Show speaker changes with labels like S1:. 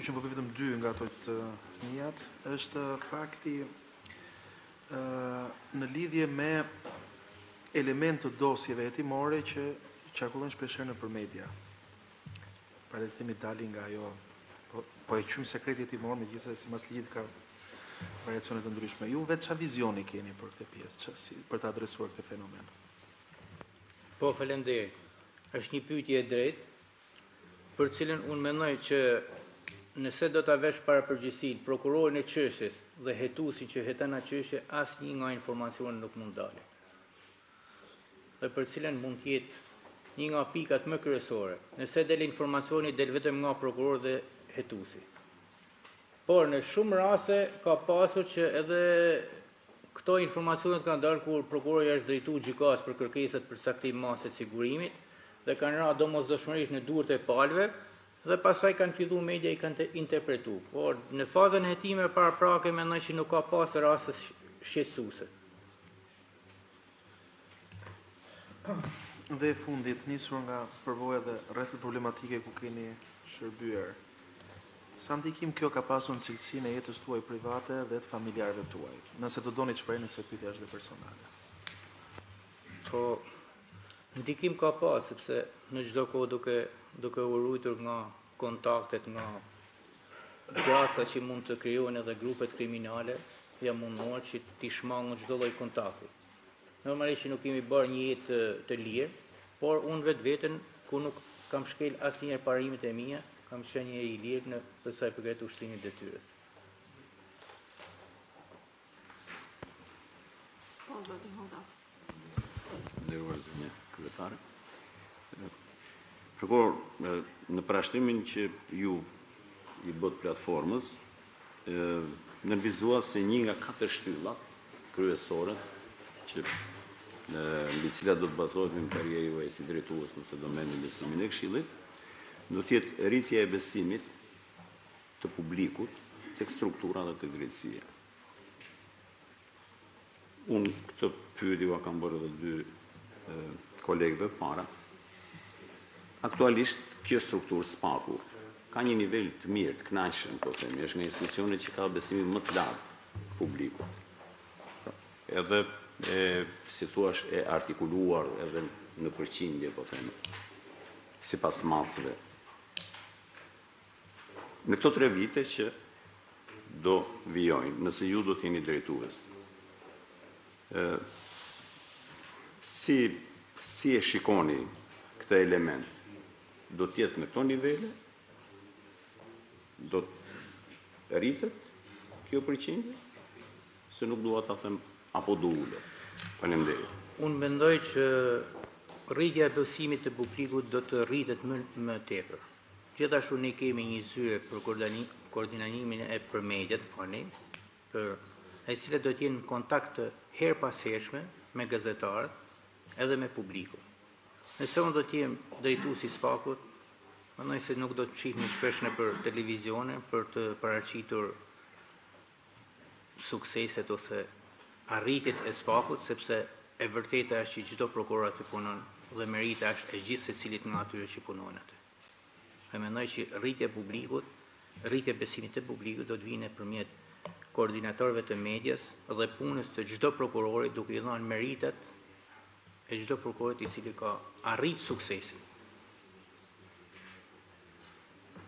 S1: që më vetëm 2 nga ato të fëmijat, është fakti në lidhje me element të dosjeve hetimore që qarkullojnë shpeshherë nëpër media. Pra le të themi dalin nga ajo, po e quajmë sekreti hetimor, megjithëse sipas ligjit ka variacione të ndryshme. Ju vetë çfarë vizioni keni për këtë pjesë, për të adresuar këtë fenomen?
S2: Po, faleminderit. Është një pyetje e drejtë, për cilën unë mendoj që nëse do ta vesh para përgjegjësinë prokurorin e çështjes dhe hetuesin që heton atë çështje, asnjë nga informacionet nuk mund dalë. Dhe për cilën mund të jetë një nga pikat më kryesore. Nëse del informacioni, del vetëm nga prokurori dhe hetuesi. Por në shumë raste ka pasur që edhe këto informacionet kanë dalë kur prokurori është drejtuar gjykatës për kërkesat për saktim masë sigurimit dhe kanë ra domosdoshmërisht në duart e palëve dhe pastaj kanë filluar media i kanë interpretuar. Por në fazën e hetimeve paraprake mendoj që nuk ka pasur raste shqetësuese.
S1: Dhe fundit, nisur nga përvoja dhe rreth problematike ku keni shërbyer, sa ndikim kjo ka pasur në cilësinë e jetës tuaj private dhe të familjarëve tuaj? Nëse do doni të shprehni, se pyetja është dhe personale.
S2: Po, ndikim ka pas, sepse në çdo kohë duke u ruajtur nga kontaktet, nga graca që mund të krijohen edhe grupet kriminale, jam munduar që t'i shmangun çdo lloj kontakti. Normalisht që nuk kemi bërë një jetë të lirë, por unë vetveten ku nuk kam shkel asnjëherë parimet e mia, kam qenë një i lirë në për sa i përket ushtrimit detyrës.
S3: Po, zoti Honda.
S4: Nderuar zënje kryetare. Prokuror, në parashtrimin që ju i bët platformës, nënvizua se një nga 4 shtyllat kryesore që mbi cilat do të bazohet në karrierë juaj si drejtues nëse do merrni besimin e Këshillit, do të jetë rritja e besimit të publikut tek struktura dhe tek drejtësia. Unë këtë pyetje u kam bërë edhe 2 kolegëve para. Aktualisht kjo strukturë SPAK-u ka një nivel të mirë, të kënaqshëm, po themi, është nga institucionet që ka besimin më të lartë publikut. Edhe si thuash e artikuluar edhe në përqindje, po themi, sipas macëve. Në këto 3 vite që do vijojnë, nëse ju do t'jeni drejtues, si e shikoni këtë element? Do t'jetë në këto nivele? Do të rritet kjo përqindje? Se nuk dua ta them apo do ulet. Faleminderit.
S2: Unë mendoj që rritja e besimit të publikut do të rritet më tepër. Gjithashtu ne kemi një zyre për koordinimin e për mediat, e cilat do të jenë në kontakt her pas hershme me gazetarët edhe me publikun. Nëse unë do të jem drejtuesi i SPAK-ut, mendoj se nuk do të shihni shpesh nëpër televizione për të paraqitur sukseset ose arritjet e SPAK-ut, sepse e vërteta është që çdo prokuror aty punon dhe merita është e gjithë secilit nga atyre që punojnë aty. E mendoj që rritja e besimit të publikut do të vijë nëpërmjet koordinatorëve të medias dhe punës të çdo prokurori duke i dhënë meritat e çdo prokurorit i cili ka arrit suksesin.